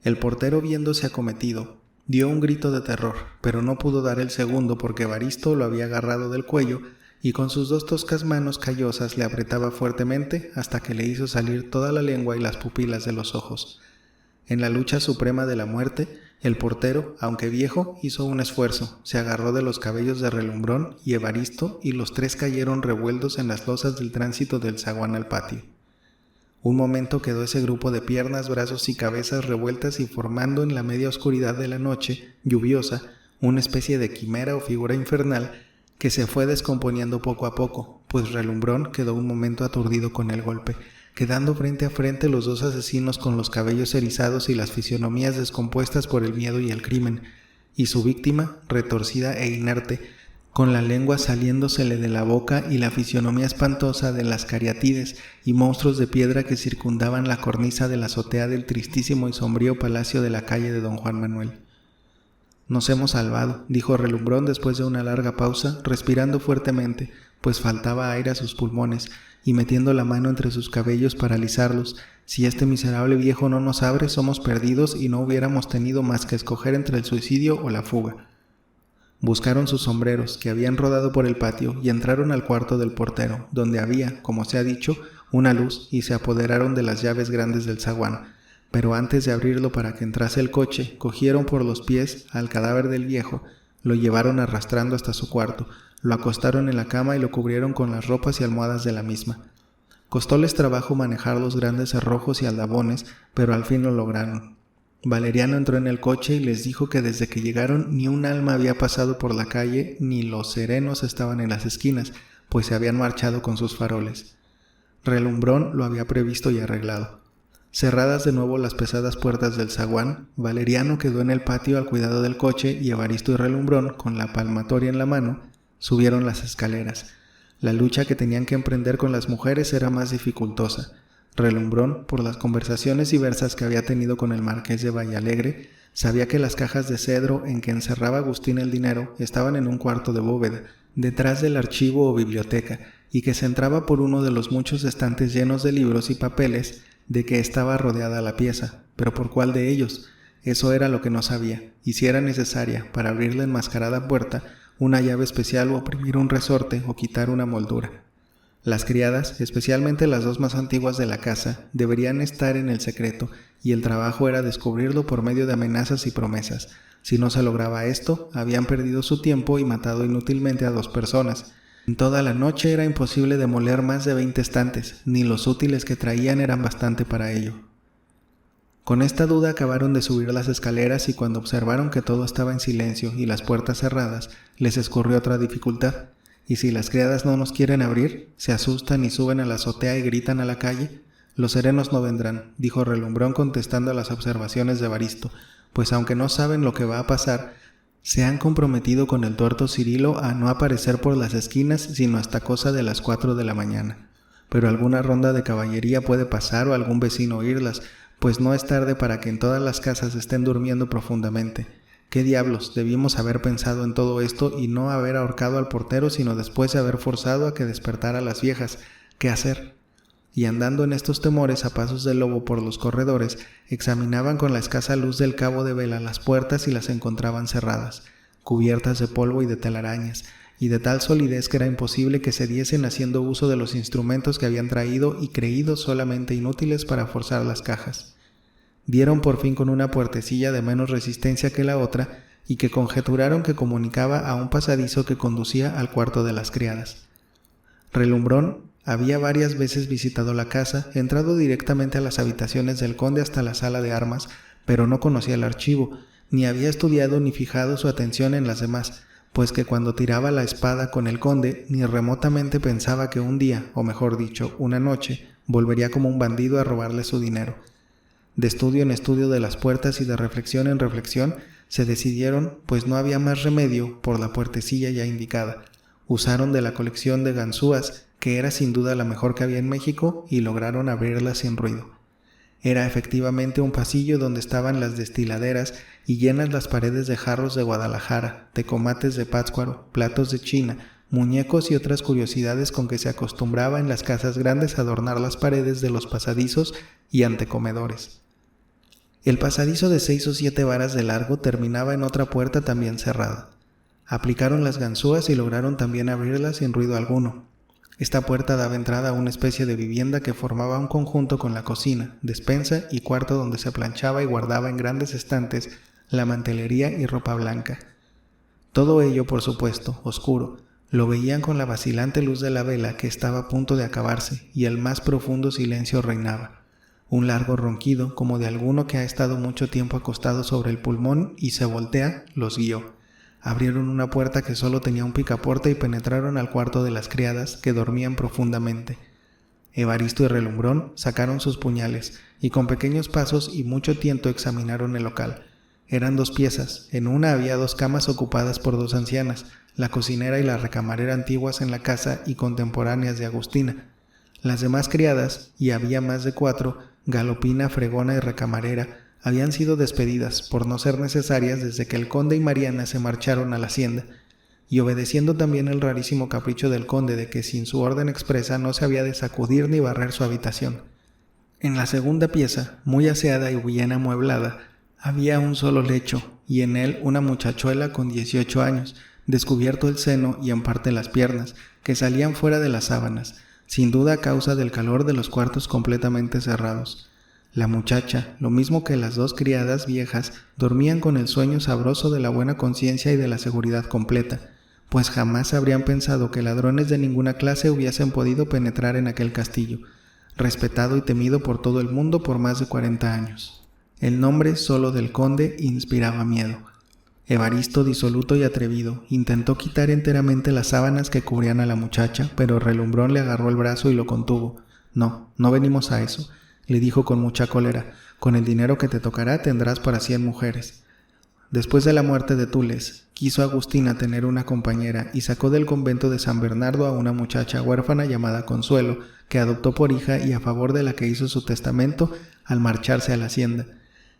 El portero, viéndose acometido, dio un grito de terror, pero no pudo dar el segundo porque Evaristo lo había agarrado del cuello y con sus 2 toscas manos callosas le apretaba fuertemente hasta que le hizo salir toda la lengua y las pupilas de los ojos. En la lucha suprema de la muerte, el portero, aunque viejo, hizo un esfuerzo, se agarró de los cabellos de Relumbrón y Evaristo y los 3 cayeron revueltos en las losas del tránsito del zaguán al patio. Un momento quedó ese grupo de piernas, brazos y cabezas revueltas y formando en la media oscuridad de la noche, lluviosa, una especie de quimera o figura infernal que se fue descomponiendo poco a poco, pues Relumbrón quedó un momento aturdido con el golpe, quedando frente a frente los 2 asesinos con los cabellos erizados y las fisionomías descompuestas por el miedo y el crimen, y su víctima, retorcida e inerte, con la lengua saliéndosele de la boca y la fisionomía espantosa de las cariátides y monstruos de piedra que circundaban la cornisa de la azotea del tristísimo y sombrío palacio de la calle de don Juan Manuel. «Nos hemos salvado», dijo Relumbrón después de una larga pausa, respirando fuertemente, pues faltaba aire a sus pulmones, y metiendo la mano entre sus cabellos para alisarlos. «Si este miserable viejo no nos abre, somos perdidos y no hubiéramos tenido más que escoger entre el suicidio o la fuga». Buscaron sus sombreros, que habían rodado por el patio, y entraron al cuarto del portero, donde había, como se ha dicho, una luz, y se apoderaron de las llaves grandes del zaguán. Pero antes de abrirlo para que entrase el coche, cogieron por los pies al cadáver del viejo, lo llevaron arrastrando hasta su cuarto, lo acostaron en la cama y lo cubrieron con las ropas y almohadas de la misma. Costóles trabajo manejar los grandes cerrojos y aldabones, pero al fin lo lograron. Valeriano entró en el coche y les dijo que desde que llegaron ni un alma había pasado por la calle ni los serenos estaban en las esquinas, pues se habían marchado con sus faroles. Relumbrón lo había previsto y arreglado. Cerradas de nuevo las pesadas puertas del zaguán, Valeriano quedó en el patio al cuidado del coche y Evaristo y Relumbrón, con la palmatoria en la mano, subieron las escaleras. La lucha que tenían que emprender con las mujeres era más dificultosa. Relumbrón, por las conversaciones diversas que había tenido con el marqués de Vallalegre, sabía que las cajas de cedro en que encerraba Agustín el dinero estaban en un cuarto de bóveda, detrás del archivo o biblioteca, y que se entraba por uno de los muchos estantes llenos de libros y papeles de que estaba rodeada la pieza, pero ¿por cuál de ellos? Eso era lo que no sabía, y si era necesaria, para abrir la enmascarada puerta, una llave especial o oprimir un resorte o quitar una moldura. Las criadas, especialmente las 2 más antiguas de la casa, deberían estar en el secreto, y el trabajo era descubrirlo por medio de amenazas y promesas. Si no se lograba esto, habían perdido su tiempo y matado inútilmente a 2 personas. En toda la noche era imposible demoler más de 20 estantes, ni los útiles que traían eran bastante para ello. Con esta duda acabaron de subir las escaleras y cuando observaron que todo estaba en silencio y las puertas cerradas, les escurrió otra dificultad. ¿Y si las criadas no nos quieren abrir? ¿Se asustan y suben a la azotea y gritan a la calle? Los serenos no vendrán, dijo Relumbrón contestando a las observaciones de Evaristo, pues aunque no saben lo que va a pasar, se han comprometido con el tuerto Cirilo a no aparecer por las esquinas sino hasta cosa de las 4 de la mañana. Pero alguna ronda de caballería puede pasar o algún vecino oírlas, pues no es tarde para que en todas las casas estén durmiendo profundamente. ¿Qué diablos? Debimos haber pensado en todo esto y no haber ahorcado al portero, sino después de haber forzado a que despertara a las viejas. ¿Qué hacer? Y andando en estos temores a pasos de lobo por los corredores, examinaban con la escasa luz del cabo de vela las puertas y las encontraban cerradas, cubiertas de polvo y de telarañas, y de tal solidez que era imposible que cediesen haciendo uso de los instrumentos que habían traído y creído solamente inútiles para forzar las cajas. Dieron por fin con una puertecilla de menos resistencia que la otra y que conjeturaron que comunicaba a un pasadizo que conducía al cuarto de las criadas. Relumbrón había varias veces visitado la casa, entrado directamente a las habitaciones del conde hasta la sala de armas, pero no conocía el archivo, ni había estudiado ni fijado su atención en las demás, pues que cuando tiraba la espada con el conde, ni remotamente pensaba que un día, o mejor dicho, una noche, volvería como un bandido a robarle su dinero. De estudio en estudio de las puertas y de reflexión en reflexión, se decidieron, pues no había más remedio, por la puertecilla ya indicada. Usaron de la colección de ganzúas, que era sin duda la mejor que había en México, y lograron abrirla sin ruido. Era efectivamente un pasillo donde estaban las destiladeras y llenas las paredes de jarros de Guadalajara, tecomates de Pátzcuaro, platos de China, muñecos y otras curiosidades con que se acostumbraba en las casas grandes a adornar las paredes de los pasadizos y antecomedores. El pasadizo de 6 o 7 varas de largo terminaba en otra puerta también cerrada. Aplicaron las ganzúas y lograron también abrirla sin ruido alguno. Esta puerta daba entrada a una especie de vivienda que formaba un conjunto con la cocina, despensa y cuarto donde se planchaba y guardaba en grandes estantes la mantelería y ropa blanca. Todo ello, por supuesto, oscuro. Lo veían con la vacilante luz de la vela que estaba a punto de acabarse y el más profundo silencio reinaba. Un largo ronquido, como de alguno que ha estado mucho tiempo acostado sobre el pulmón y se voltea, los guió. Abrieron una puerta que solo tenía un picaporte y penetraron al cuarto de las criadas, que dormían profundamente. Evaristo y Relumbrón sacaron sus puñales y con pequeños pasos y mucho tiento examinaron el local. Eran 2 piezas, en una había 2 camas ocupadas por 2 ancianas, la cocinera y la recamarera antiguas en la casa y contemporáneas de Agustina. Las demás criadas, y había más de 4, galopina, fregona y recamarera, habían sido despedidas por no ser necesarias desde que el conde y Mariana se marcharon a la hacienda, y obedeciendo también el rarísimo capricho del conde de que sin su orden expresa no se había de sacudir ni barrer su habitación. En la segunda pieza, muy aseada y bien amueblada, había un solo lecho, y en él una muchachuela con 18 años, descubierto el seno y en parte las piernas, que salían fuera de las sábanas, sin duda a causa del calor de los cuartos completamente cerrados. La muchacha, lo mismo que las 2 criadas viejas, dormían con el sueño sabroso de la buena conciencia y de la seguridad completa, pues jamás habrían pensado que ladrones de ninguna clase hubiesen podido penetrar en aquel castillo, respetado y temido por todo el mundo por más de 40 años. El nombre solo del conde inspiraba miedo. Evaristo, disoluto y atrevido, intentó quitar enteramente las sábanas que cubrían a la muchacha, pero Relumbrón le agarró el brazo y lo contuvo. No venimos a eso, le dijo con mucha cólera. Con el dinero que te tocará tendrás para 100 mujeres. Después de la muerte de Tules, quiso Agustina tener una compañera y sacó del convento de San Bernardo a una muchacha huérfana llamada Consuelo, que adoptó por hija y a favor de la que hizo su testamento al marcharse a la hacienda.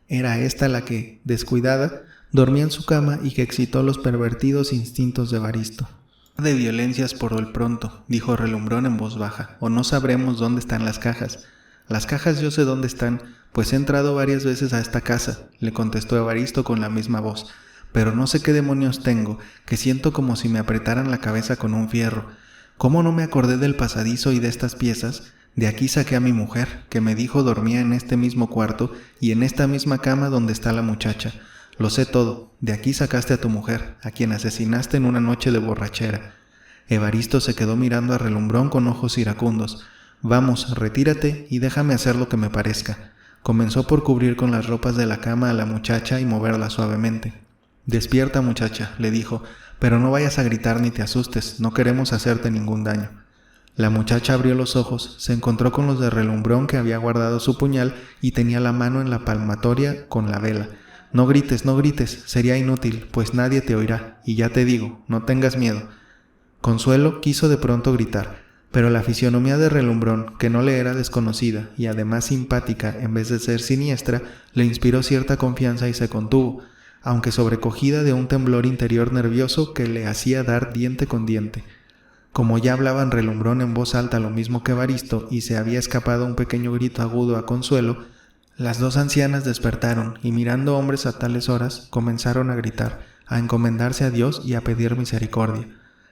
Era esta la que, descuidada, dormía en su cama y que excitó los pervertidos instintos de Evaristo. De violencias por el pronto, dijo Relumbrón en voz baja, o no sabremos dónde están las cajas. Las cajas yo sé dónde están, pues he entrado varias veces a esta casa, le contestó Evaristo con la misma voz, pero no sé qué demonios tengo, que siento como si me apretaran la cabeza con un fierro. ¿Cómo no me acordé del pasadizo y de estas piezas? De aquí saqué a mi mujer, que me dijo dormía en este mismo cuarto y en esta misma cama donde está la muchacha. Lo sé todo, de aquí sacaste a tu mujer, a quien asesinaste en una noche de borrachera. Evaristo se quedó mirando a Relumbrón con ojos iracundos. Vamos, retírate y déjame hacer lo que me parezca. Comenzó por cubrir con las ropas de la cama a la muchacha y moverla suavemente. Despierta, muchacha, le dijo, pero no vayas a gritar ni te asustes, no queremos hacerte ningún daño. La muchacha abrió los ojos, se encontró con los de Relumbrón, que había guardado su puñal y tenía la mano en la palmatoria con la vela. No grites, sería inútil, pues nadie te oirá, y ya te digo, no tengas miedo. Consuelo quiso de pronto gritar, pero la fisionomía de Relumbrón, que no le era desconocida y además simpática en vez de ser siniestra, le inspiró cierta confianza y se contuvo, aunque sobrecogida de un temblor interior nervioso que le hacía dar diente con diente. Como ya hablaban Relumbrón en voz alta lo mismo que Evaristo y se había escapado un pequeño grito agudo a Consuelo, las 2 ancianas despertaron y mirando hombres a tales horas comenzaron a gritar, a encomendarse a Dios y a pedir misericordia.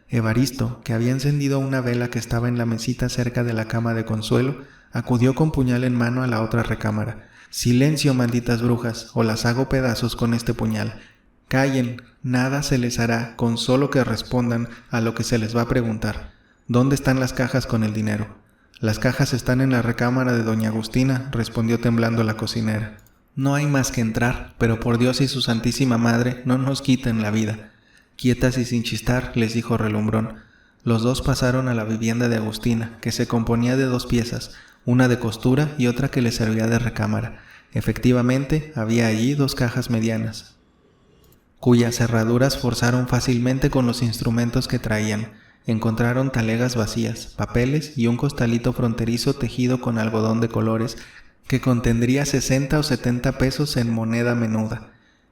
Evaristo, que había encendido una vela que estaba en la mesita cerca de la cama de Consuelo, acudió con puñal en mano a la otra recámara. «Silencio, malditas brujas, o las hago pedazos con este puñal. Callen, nada se les hará con solo que respondan a lo que se les va a preguntar. ¿Dónde están las cajas con el dinero?» «Las cajas están en la recámara de doña Agustina», respondió temblando la cocinera. «No hay más que entrar, pero por Dios y su Santísima Madre no nos quiten la vida». «Quietas y sin chistar», les dijo Relumbrón. Los dos pasaron a la vivienda de Agustina, que se componía de 2 piezas, una de costura y otra que le servía de recámara. Efectivamente, había allí 2 cajas medianas, cuyas cerraduras forzaron fácilmente con los instrumentos que traían. Encontraron talegas vacías, papeles y un costalito fronterizo tejido con algodón de colores que contendría 60 o 70 pesos en moneda menuda.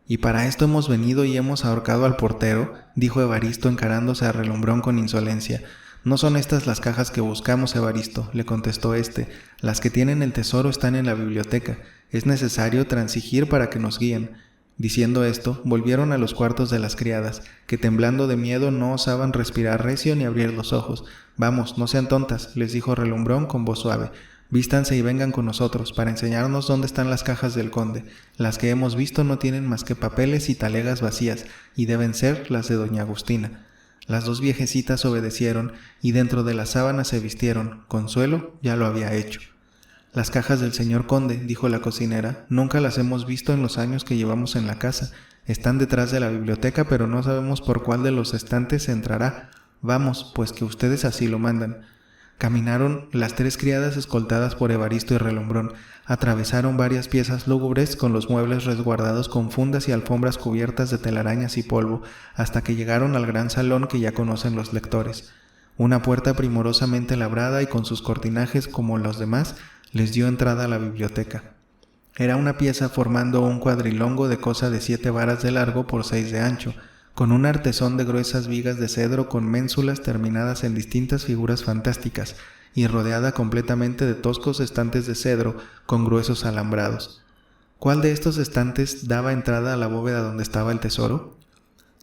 «Y para esto hemos venido y hemos ahorcado al portero», dijo Evaristo encarándose a Relumbrón con insolencia. «No son estas las cajas que buscamos, Evaristo», le contestó éste. «Las que tienen el tesoro están en la biblioteca. Es necesario transigir para que nos guíen». Diciendo esto, volvieron a los cuartos de las criadas, que temblando de miedo no osaban respirar recio ni abrir los ojos. «Vamos, no sean tontas», les dijo Relumbrón con voz suave. «Vístanse y vengan con nosotros para enseñarnos dónde están las cajas del conde. Las que hemos visto no tienen más que papeles y talegas vacías, y deben ser las de doña Agustina». Las 2 viejecitas obedecieron y dentro de las sábanas se vistieron. Consuelo ya lo había hecho. «Las cajas del señor conde», dijo la cocinera, «nunca las hemos visto en los años que llevamos en la casa. Están detrás de la biblioteca, pero no sabemos por cuál de los estantes se entrará. Vamos, pues que ustedes así lo mandan». Caminaron las 3 criadas escoltadas por Evaristo y Relumbrón, atravesaron varias piezas lúgubres con los muebles resguardados con fundas y alfombras cubiertas de telarañas y polvo, hasta que llegaron al gran salón que ya conocen los lectores. Una puerta primorosamente labrada y con sus cortinajes como los demás les dio entrada a la biblioteca. Era una pieza formando un cuadrilongo de cosa de 7 varas de largo por 6 de ancho, con un artesón de gruesas vigas de cedro con ménsulas terminadas en distintas figuras fantásticas y rodeada completamente de toscos estantes de cedro con gruesos alambrados. ¿Cuál de estos estantes daba entrada a la bóveda donde estaba el tesoro?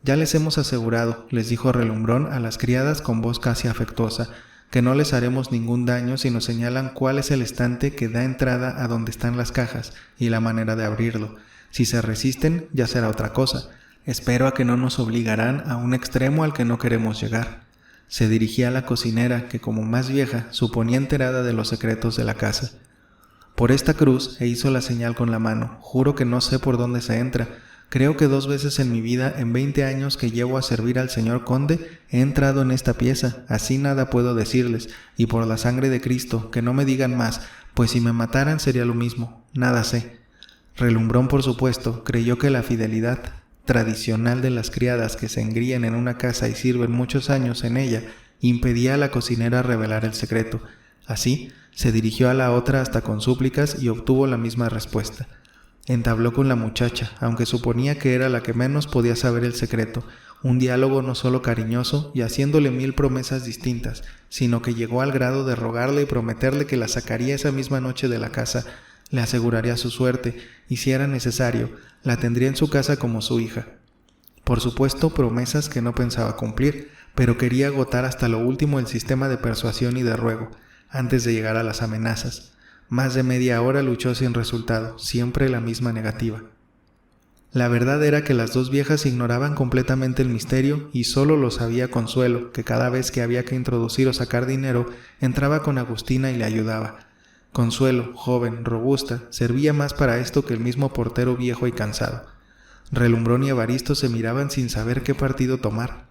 «Ya les hemos asegurado», les dijo Relumbrón a las criadas con voz casi afectuosa, «que no les haremos ningún daño si nos señalan cuál es el estante que da entrada a donde están las cajas y la manera de abrirlo. Si se resisten, ya será otra cosa. Espero a que no nos obligarán a un extremo al que no queremos llegar». Se dirigía a la cocinera, que como más vieja, suponía enterada de los secretos de la casa. «Por esta cruz», e hizo la señal con la mano, «juro que no sé por dónde se entra. Creo que 2 veces en mi vida, en 20 años que llevo a servir al señor conde, he entrado en esta pieza. Así nada puedo decirles, y por la sangre de Cristo, que no me digan más, pues si me mataran sería lo mismo. Nada sé». Relumbrón, por supuesto, creyó que la fidelidad tradicional de las criadas que se engrían en una casa y sirven muchos años en ella impedía a la cocinera revelar el secreto. Así, se dirigió a la otra hasta con súplicas y obtuvo la misma respuesta. Entabló con la muchacha, aunque suponía que era la que menos podía saber el secreto, un diálogo no solo cariñoso y haciéndole 1000 promesas distintas, sino que llegó al grado de rogarle y prometerle que la sacaría esa misma noche de la casa, le aseguraría su suerte y, si era necesario, la tendría en su casa como su hija. Por supuesto, promesas que no pensaba cumplir, pero quería agotar hasta lo último el sistema de persuasión y de ruego, antes de llegar a las amenazas. Más de media hora luchó sin resultado, siempre la misma negativa. La verdad era que las 2 viejas ignoraban completamente el misterio y solo lo sabía Consuelo, que cada vez que había que introducir o sacar dinero, entraba con Agustina y le ayudaba. Consuelo, joven, robusta, servía más para esto que el mismo portero viejo y cansado. Relumbrón y Evaristo se miraban sin saber qué partido tomar.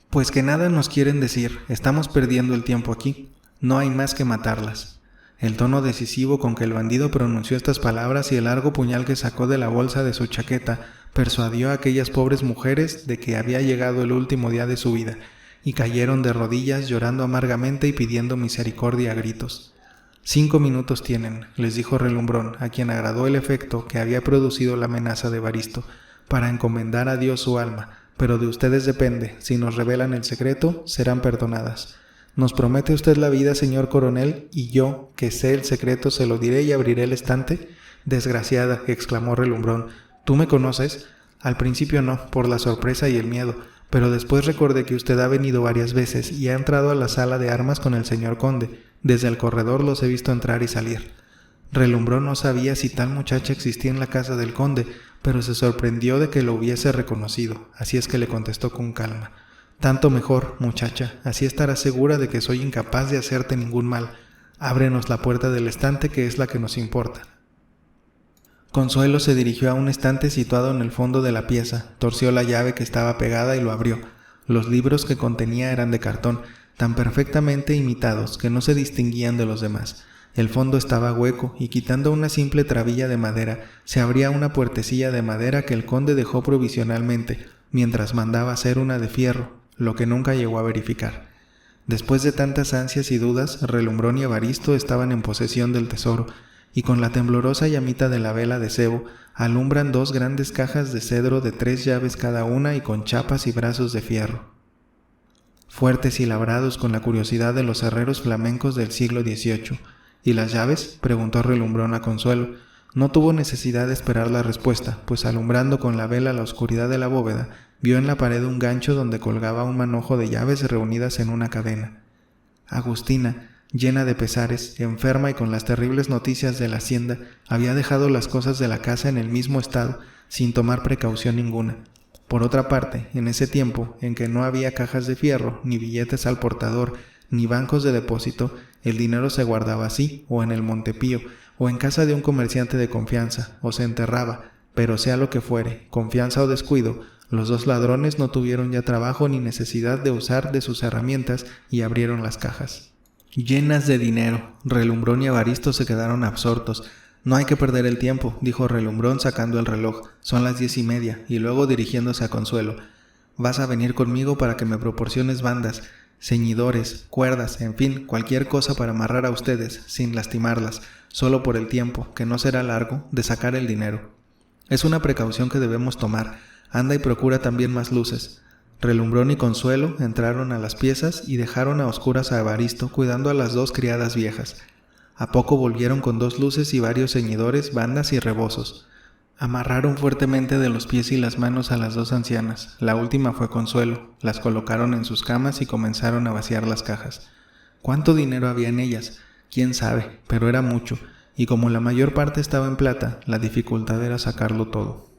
«Pues que nada nos quieren decir, estamos perdiendo el tiempo aquí. No hay más que matarlas». El tono decisivo con que el bandido pronunció estas palabras y el largo puñal que sacó de la bolsa de su chaqueta persuadió a aquellas pobres mujeres de que había llegado el último día de su vida, y cayeron de rodillas llorando amargamente y pidiendo misericordia a gritos. 5 minutos tienen, les dijo Relumbrón, a quien agradó el efecto que había producido la amenaza de Evaristo, para encomendar a Dios su alma, pero de ustedes depende. Si nos revelan el secreto, serán perdonadas. ¿Nos promete usted la vida, señor coronel? Y yo, que sé el secreto, se lo diré y abriré el estante. Desgraciada, exclamó Relumbrón, ¿tú me conoces? Al principio no, por la sorpresa y el miedo, pero después recordé que usted ha venido varias veces y ha entrado a la sala de armas con el señor conde. Desde el corredor los he visto entrar y salir». Relumbró no sabía si tal muchacha existía en la casa del conde, pero se sorprendió de que lo hubiese reconocido, así es que le contestó con calma: «Tanto mejor, muchacha, así estarás segura de que soy incapaz de hacerte ningún mal. Ábrenos la puerta del estante, que es la que nos importa». Consuelo se dirigió a un estante situado en el fondo de la pieza, torció la llave que estaba pegada y lo abrió. Los libros que contenía eran de cartón, tan perfectamente imitados que no se distinguían de los demás. El fondo estaba hueco y, quitando una simple trabilla de madera, se abría una puertecilla de madera que el conde dejó provisionalmente, mientras mandaba hacer una de fierro, lo que nunca llegó a verificar. Después de tantas ansias y dudas, Relumbrón y Evaristo estaban en posesión del tesoro, y con la temblorosa llamita de la vela de cebo alumbran 2 grandes cajas de cedro de 3 llaves cada una y con chapas y brazos de fierro, fuertes y labrados con la curiosidad de los herreros flamencos del siglo XVIII. «¿Y las llaves?», preguntó Relumbrón a Consuelo. No tuvo necesidad de esperar la respuesta, pues alumbrando con la vela la oscuridad de la bóveda, vio en la pared un gancho donde colgaba un manojo de llaves reunidas en una cadena. Agustina, llena de pesares, enferma y con las terribles noticias de la hacienda, había dejado las cosas de la casa en el mismo estado, sin tomar precaución ninguna. Por otra parte, en ese tiempo, en que no había cajas de fierro, ni billetes al portador, ni bancos de depósito, el dinero se guardaba así, o en el Montepío, o en casa de un comerciante de confianza, o se enterraba, pero sea lo que fuere, confianza o descuido, los 2 ladrones no tuvieron ya trabajo ni necesidad de usar de sus herramientas y abrieron las cajas. Llenas de dinero. Relumbrón y Evaristo se quedaron absortos. «No hay que perder el tiempo», dijo Relumbrón sacando el reloj. «Son las 10:30», y luego dirigiéndose a Consuelo: «Vas a venir conmigo para que me proporciones bandas, ceñidores, cuerdas, en fin, cualquier cosa para amarrar a ustedes, sin lastimarlas, solo por el tiempo, que no será largo, de sacar el dinero. Es una precaución que debemos tomar. Anda y procura también más luces». Relumbrón y Consuelo entraron a las piezas y dejaron a oscuras a Evaristo cuidando a las 2 criadas viejas. A poco volvieron con 2 luces y varios ceñidores, bandas y rebozos. Amarraron fuertemente de los pies y las manos a las 2 ancianas. La última fue Consuelo. Las colocaron en sus camas y comenzaron a vaciar las cajas. ¿Cuánto dinero había en ellas? Quién sabe, pero era mucho, y como la mayor parte estaba en plata, la dificultad era sacarlo todo.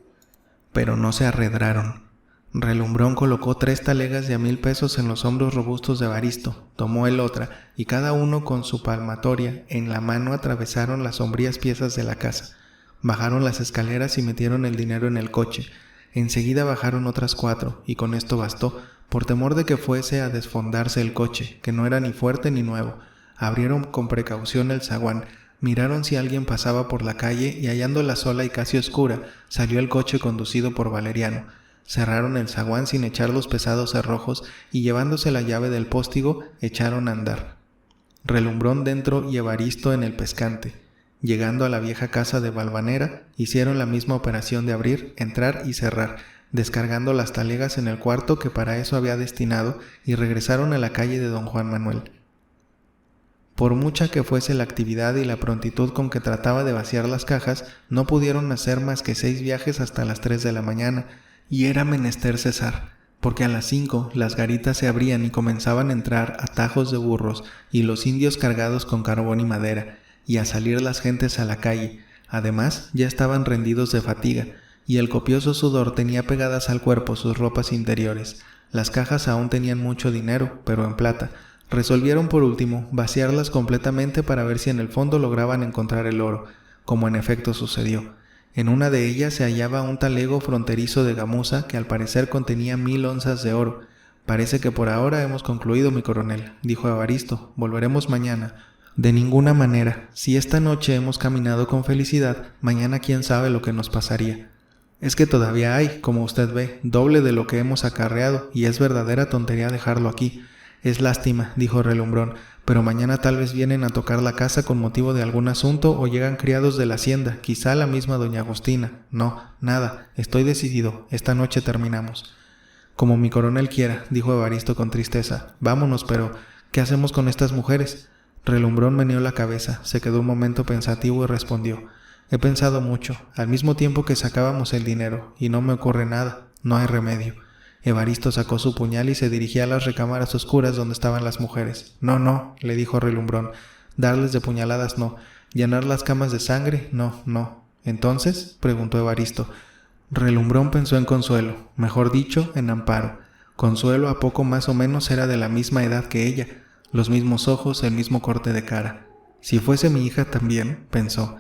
Pero no se arredraron. Relumbrón colocó 3 talegas de $1,000 pesos en los hombros robustos de Evaristo, tomó el otra, y cada uno con su palmatoria en la mano atravesaron las sombrías piezas de la casa. Bajaron las escaleras y metieron el dinero en el coche. Enseguida bajaron otras 4, y con esto bastó, por temor de que fuese a desfondarse el coche, que no era ni fuerte ni nuevo. Abrieron con precaución el zaguán, miraron si alguien pasaba por la calle y hallándola sola y casi oscura, salió el coche conducido por Valeriano. Cerraron el zaguán sin echar los pesados cerrojos y llevándose la llave del póstigo, echaron a andar. Relumbrón dentro y Evaristo en el pescante. Llegando a la vieja casa de Valvanera, hicieron la misma operación de abrir, entrar y cerrar, descargando las talegas en el cuarto que para eso había destinado, y regresaron a la calle de don Juan Manuel. Por mucha que fuese la actividad y la prontitud con que trataba de vaciar las cajas, no pudieron hacer más que 6 viajes hasta las 3 de la mañana, y era menester cesar, porque a las 5 las garitas se abrían y comenzaban a entrar atajos de burros y los indios cargados con carbón y madera, y a salir las gentes a la calle. Además, ya estaban rendidos de fatiga, y el copioso sudor tenía pegadas al cuerpo sus ropas interiores. Las cajas aún tenían mucho dinero, pero en plata. Resolvieron por último vaciarlas completamente para ver si en el fondo lograban encontrar el oro, como en efecto sucedió. En una de ellas se hallaba un talego fronterizo de gamuza que al parecer contenía 1000 onzas de oro. «Parece que por ahora hemos concluido, mi coronel», dijo Evaristo. «Volveremos mañana». «De ninguna manera. Si esta noche hemos caminado con felicidad, mañana quién sabe lo que nos pasaría. Es que todavía hay, como usted ve, doble de lo que hemos acarreado, y es verdadera tontería dejarlo aquí». «Es lástima», dijo Relumbrón, «pero mañana tal vez vienen a tocar la casa con motivo de algún asunto o llegan criados de la hacienda, quizá la misma doña Agustina. No, nada, estoy decidido, esta noche terminamos». «Como mi coronel quiera», dijo Evaristo con tristeza. «Vámonos, pero ¿qué hacemos con estas mujeres?». Relumbrón meneó la cabeza, se quedó un momento pensativo y respondió: «He pensado mucho, al mismo tiempo que sacábamos el dinero, y no me ocurre nada, no hay remedio. Evaristo sacó su puñal y se dirigía a las recámaras oscuras donde estaban las mujeres. No, no, le dijo Relumbrón, darles de puñaladas no, llenar las camas de sangre, no, no. ¿Entonces?, preguntó Evaristo. Relumbrón pensó en Consuelo, mejor dicho, en Amparo. Consuelo a poco más o menos era de la misma edad que ella, los mismos ojos, el mismo corte de cara. Si fuese mi hija también, pensó.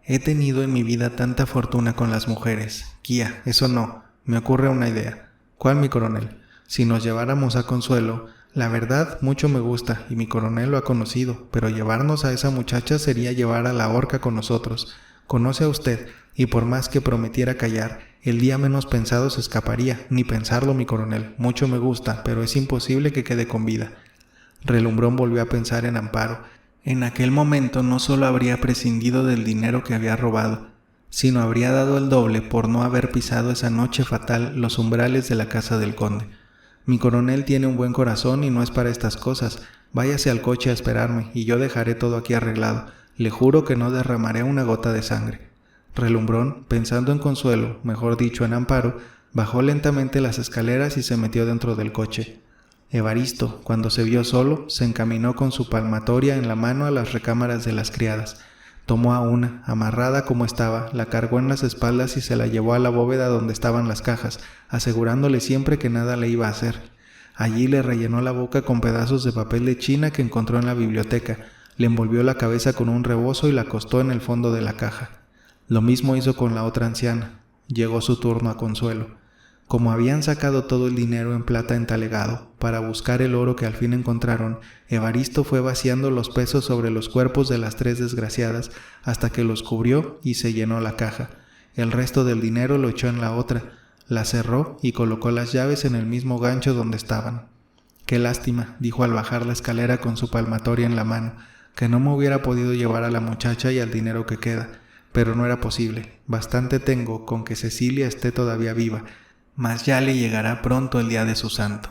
He tenido en mi vida tanta fortuna con las mujeres. Quía, eso no, me ocurre una idea. ¿Cuál, mi coronel? Si nos lleváramos a Consuelo, la verdad mucho me gusta y mi coronel lo ha conocido, pero llevarnos a esa muchacha sería llevar a la horca con nosotros. Conoce a usted, y por más que prometiera callar, el día menos pensado se escaparía, ni pensarlo, mi coronel. Mucho me gusta, pero es imposible que quede con vida. Relumbrón volvió a pensar en Amparo. En aquel momento no solo habría prescindido del dinero que había robado, sino habría dado el doble por no haber pisado esa noche fatal los umbrales de la casa del conde. Mi coronel tiene un buen corazón y no es para estas cosas. Váyase al coche a esperarme y yo dejaré todo aquí arreglado. Le juro que no derramaré una gota de sangre. Relumbrón, pensando en Consuelo, mejor dicho en Amparo, bajó lentamente las escaleras y se metió dentro del coche. Evaristo, cuando se vio solo, se encaminó con su palmatoria en la mano a las recámaras de las criadas. Tomó a una, amarrada como estaba, la cargó en las espaldas y se la llevó a la bóveda donde estaban las cajas, asegurándole siempre que nada le iba a hacer. Allí le rellenó la boca con pedazos de papel de China que encontró en la biblioteca, le envolvió la cabeza con un rebozo y la acostó en el fondo de la caja. Lo mismo hizo con la otra anciana. Llegó su turno a Consuelo. Como habían sacado todo el dinero en plata entalegado, para buscar el oro que al fin encontraron, Evaristo fue vaciando los pesos sobre los cuerpos de las tres desgraciadas hasta que los cubrió y se llenó la caja. El resto del dinero lo echó en la otra, la cerró y colocó las llaves en el mismo gancho donde estaban. «Qué lástima», dijo al bajar la escalera con su palmatoria en la mano, «que no me hubiera podido llevar a la muchacha y al dinero que queda. Pero no era posible. Bastante tengo con que Cecilia esté todavía viva, mas ya le llegará pronto el día de su santo».